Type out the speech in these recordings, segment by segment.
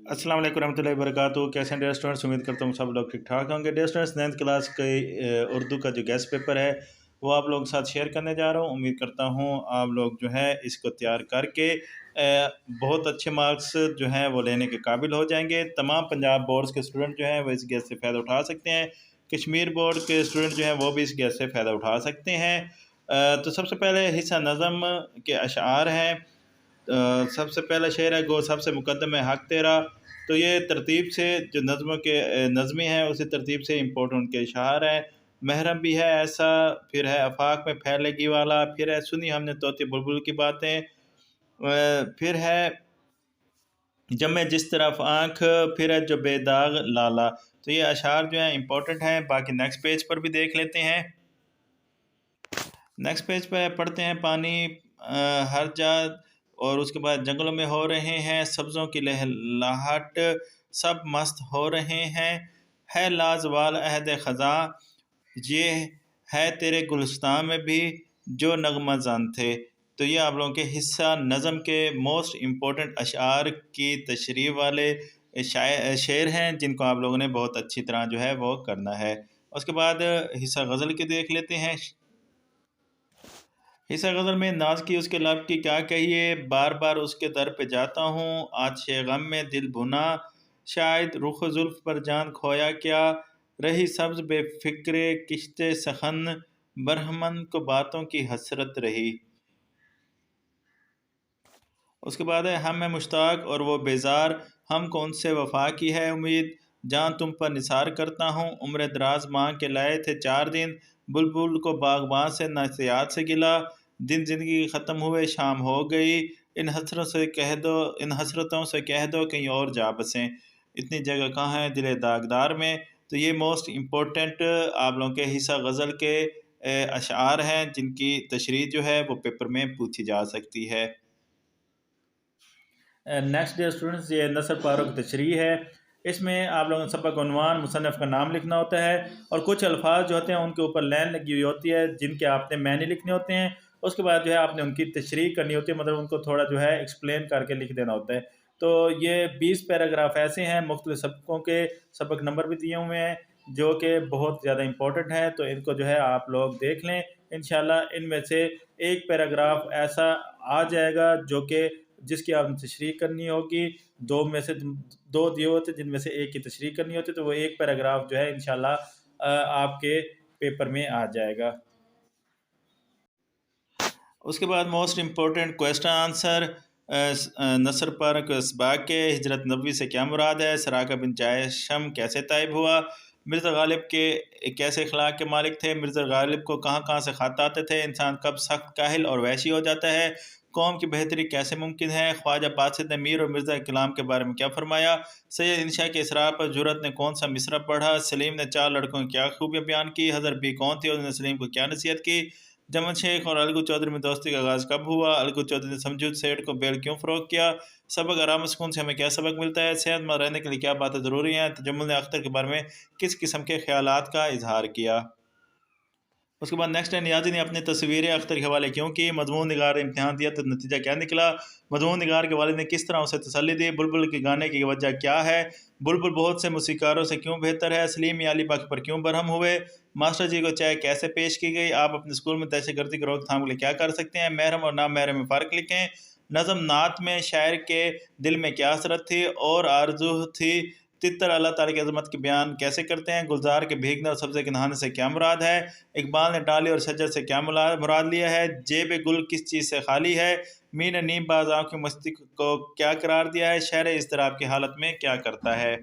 अस्सलाम वालेकुम रहमतुल्लाहि वबरकातुहू। कैसे हैं डियर स्टूडेंट्स? उम्मीद करता हूँ सब लोग ठीक ठाक होंगे। डियर स्टूडेंट्स, 9th क्लास के उर्दू का जो गेस्ट पेपर है वो आप लोगों के साथ शेयर करने जा रहा हूँ। उम्मीद करता हूँ आप लोग जो है इसको तैयार करके बहुत अच्छे मार्क्स जो हैं वो लेने के काबिल हो जाएंगे। तमाम पंजाब बोर्ड्स के स्टूडेंट जो हैं वो इस गेस्ट से फ़ायदा उठा सकते हैं। कश्मीर बोर्ड के स्टूडेंट जो हैं वो भी इस गेस्ट से फ़ायदा उठा सकते हैं। तो सबसे पहले हिस्सा नज़म के अशार हैं। सबसे पहला शेर है, गो सबसे मुकद्दम है हक तेरा। तो ये तरतीब से जो नज़्मों के नज़मी हैं उसी तरतीब से इम्पोर्टेंट उनके इशार हैं। महरम भी है ऐसा, फिर है आफाक में फैलेगी वाला, फिर है सुनी हमने तोती बुलबुल की बातें, फिर है जब मैं जिस तरफ आँख, फिर है जो बेदाग लाला। तो ये अशार जो हैं इम्पोर्टेंट हैं। बाकी नेक्स्ट पेज पर भी देख लेते हैं। नेक्स्ट पेज पे पढ़ते हैं, पानी हर जा और उसके बाद जंगलों में हो रहे हैं सब्ज़ों की लहलहाट, सब मस्त हो रहे हैं। है लाजवाल अहद ख़ज़ां, ये है तेरे गुलिस्तान में भी जो नगमा जान थे। तो ये आप लोगों के हिस्सा नज़म के मोस्ट इम्पोर्टेंट अशार की तशरीह वाले शेर हैं जिनको आप लोगों ने बहुत अच्छी तरह जो है वो करना है। उसके बाद हिस्सा गज़ल के देख लेते हैं। इस गज़ल में नाज की उसके लब की क्या कहिए, बार बार उसके दर पे जाता हूँ, आज शे गम में दिल भुना, शायद रुख जुल्फ पर जान खोया क्या, रही सब्ज बेफिक्रे किश्ते सखन, बरहमन को बातों की हसरत रही। उसके बाद है, हम है मुश्ताक और वो बेजार, हम कौन से वफा की है उम्मीद, जान तुम पर निसार करता हूँ, उम्र दराज मांग के लाए थे 4 दिन, बुलबुल को बागबान से नसियात से गिला, दिन जिंदगी ख़त्म हुए शाम हो गई, इन हसरतों से कह दो कहीं और जा बसें, इतनी जगह कहाँ है दिले दागदार में। तो ये मोस्ट इम्पोर्टेंट आप लोगों के हिस्सा गज़ल के अशार हैं जिनकी तशरीह जो है वो पेपर में पूछी जा सकती है। नेक्स्ट डे स्टूडेंट्स, ये नसर पारों की तशरीह है। इसमें आप लोगों को सबक उन्वान मुसन्नफ़ का नाम लिखना होता है और कुछ अल्फाज जो होते हैं उनके ऊपर लाइन लगी हुई होती है जिनके आपने मैंने लिखने होते हैं। उसके बाद जो है आपने उनकी तशरीह करनी होती है, मतलब उनको थोड़ा जो है एक्सप्लेन करके लिख देना होता है। तो ये 20 पैराग्राफ ऐसे हैं, मुख्तलिफ सबकों के सबक नंबर भी दिए हुए हैं जो कि बहुत ज़्यादा इंपॉर्टेंट हैं। तो इनको जो है आप लोग देख लें। इंशाल्लाह इनमें से एक पैराग्राफ ऐसा आ जाएगा जो कि जिसकी आपने तशरीह करनी होगी। दो में से दो दिए होते जिनमें से एक की तशरीह करनी होती, तो वो एक पैराग्राफ जो है इंशाल्लाह आपके पेपर में आ जाएगा। उसके बाद मोस्ट इम्पोर्टेंट क्वेश्चन आंसर, नसर पर इसबाक के हिजरत नबवी से क्या मुराद है, सराका बिन जायशम कैसे ताइब हुआ, मिर्ज़ा गालिब के कैसे अखलाक के मालिक थे, मिर्ज़ा गालिब को कहाँ कहाँ से ख़त आते थे, इंसान कब सख्त काहिल और वहशी हो जाता है, कौम की बेहतरी कैसे मुमकिन है, ख्वाजा पासिद ने मीर और मिर्ज़ा कलाम के बारे में क्या फरमाया, सैयद इंशा के इसरार पर जुरत ने कौन सा मिसरा पढ़ा, सलीम ने 4 लड़कों की क्या खूबियाँ बयान की, हज़रत बी कौन थी और उन्होंने सलीम को क्या नसीहत की, जमन शेख और अलगू चौधरी में दोस्ती का आगाज़ कब हुआ, अलगू चौधरी ने समझूत सेठ को बेल क्यों फ़रोग किया, सबक आराम सुकून से हमें क्या सबक मिलता है, सेहतमंद रहने के लिए क्या बातें ज़रूरी हैं, तजम्मुल ने अख्तर के बारे में किस किस्म के ख्यालात का इजहार किया। उसके बाद नेक्स्ट है, नियाज़ी ने अपनी तस्वीरें अख्तर के हवाले क्यों की, मजमून निगार इम्तिहान दिया तो नतीजा क्या निकला, मजमून निगार के वालिद ने किस तरह उसे तसल्ली दी, बुलबुल के गाने की वजह क्या है, बुलबुल बहुत से मूसीकारों से क्यों बेहतर है, सलीम अली पाक पर क्यों बरहम हुए, मास्टर जी को चाय कैसे पेश की गई, आप अपने स्कूल में दहशतगर्दी की रोकथाम के लिए क्या कर सकते हैं, महरम और नाम महरम में फ़र्क लिखें, नज़म नात में शायर के दिल में क्या हसरत थी और आरजू थी, तितर अल्लाह ताला की अज़मत के बयान कैसे करते हैं, गुलजार के भीगने और सब्ज़े के नहाने से क्या मुराद है, इकबाल ने डाली और शजर से क्या मुराद लिया है, जेब गुल किस चीज़ से खाली है, मी ने नीम बाज आँख की मस्ती को क्या करार दिया है, शहर इज़्तिराब की हालत में क्या करता है।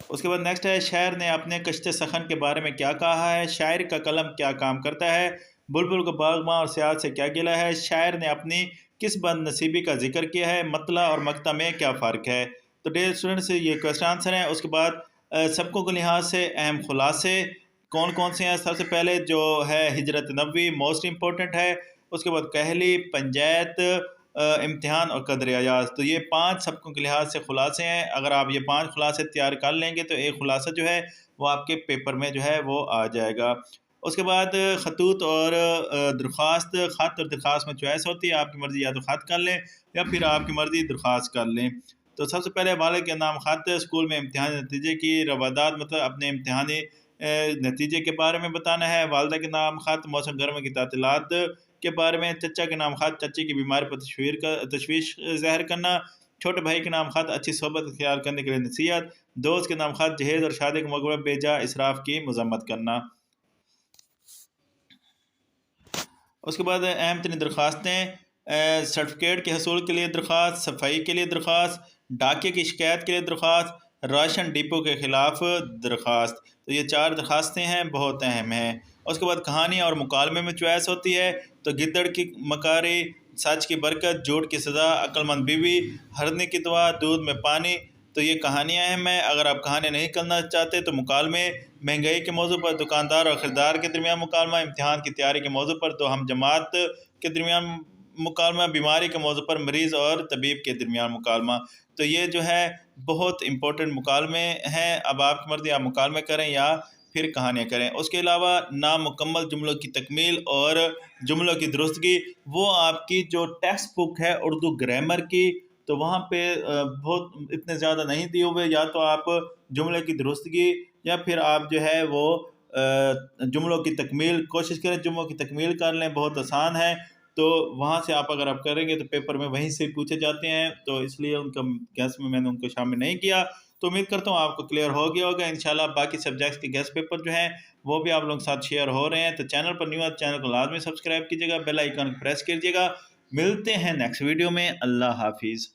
उसके बाद नेक्स्ट है, शायर ने अपने कश्ते सखन के बारे में क्या कहा है, शायर का कलम क्या काम करता है, बुलबुल को बागमां और सियाल से क्या गिला है, शायर ने अपनी किस बदनसीबी का जिक्र किया है, मतला और मकता में क्या फ़र्क है। तो डियर स्टूडेंट्स, ये क्वेश्चन आंसर हैं। उसके बाद सबकों के लिहाज से अहम खुलासे कौन कौन से हैं। सबसे पहले जो है हिजरत नबवी मोस्ट इम्पोर्टेंट है। उसके बाद कहली, पंचायत, इम्तिहान और कदर अयाज। तो ये 5 सबकों के लिहाज से खुलासे हैं। अगर आप ये 5 खुलासे तैयार कर लेंगे तो एक खुलासा जो है वो आपके पेपर में जो है वो आ जाएगा। उसके बाद खतूत और दरख्वास्त, ख़त और दरख्वास्त में चॉइस होती है, आपकी मर्ज़ी या तो ख़त कर लें या फिर आपकी मर्ज़ी दरख्वास्त कर लें। तो सबसे पहले वालिद के नाम ख़त, स्कूल में इम्तिहानी नतीजे की रवादात मतलब अपने इम्तिहानी नतीजे के बारे में बताना है। वालदा के नाम ख़त, मौसम गर्मा की तातीलात के बारे में। चचा के नाम ख़त, चचे की बीमारी पर तशवीश ज़ाहिर करना। छोटे भाई के नाम ख़त, अच्छी सोहबत इख्तियार करने के लिए नसीहत। दोस्त के नाम ख़त, जहेज़ और शादी के मौके पर बेजा इसराफ की मज़म्मत करना। उसके बाद अहम तरीन दरख्वास्तें, सर्टिफिकेट के हसूल के लिए दरख्वास्त, सफाई के लिए दरख्वास्त, डाके की शिकायत के लिए दरख्वास्त, राशन डिपो के ख़िलाफ़ दरख्वास्त। तो ये 4 दरख्वास्तें हैं, बहुत अहम हैं। उसके बाद कहानी और मुकालमे में चॉइस होती है। तो गिद्दड़ की मकारी, सच की बरकत, झूठ की सज़ा, अक्लमंद बीवी, हरने की दुआ, दूध में पानी। तो ये कहानियाँ अहम हैं। अगर आप कहानी नहीं करना चाहते तो मुकालमे, महंगाई के मौजू पर दुकानदार और ख़रीदार के दरमियान मुकालमा, इम्तिहान की तैयारी के मौजू पर तो हम जमात के दरमियान मुकालमा, बीमारी के मौजू पर मरीज़ और तबीब के दरमियान मुकालमा। तो ये जो है बहुत इंपॉर्टेंट मुकालमे हैं। अब आपकी मर्ज़ी, आप मुकालमे करें या फिर कहानियाँ करें। उसके अलावा नामुकम्मल जुमलों की तकमील और जुमलों की दुरुस्तगी, वो आपकी जो टेक्स्ट बुक है उर्दू ग्रामर की, तो वहाँ पे बहुत इतने ज़्यादा नहीं दिए हुए। या तो आप जुमले की दुरुस्तगी या फिर आप जो है वो जुमलों की तकमील कोशिश करें, जुमलों की तकमील कर लें, बहुत आसान है। तो वहाँ से आप अगर आप करेंगे तो पेपर में वहीं से पूछे जाते हैं, तो इसलिए उनका गैस में मैंने उनको शामिल नहीं किया। तो उम्मीद करता हूँ आपको क्लियर हो गया होगा। इंशाल्लाह बाकी सब्जेक्ट्स के गैस पेपर जो हैं वो भी आप लोगों के साथ शेयर हो रहे हैं। तो चैनल पर न्यू है, चैनल को लाजमी सब्सक्राइब कीजिएगा, बेल आइकन प्रेस कीजिएगा। मिलते हैं नेक्स्ट वीडियो में। अल्लाह हाफिज़।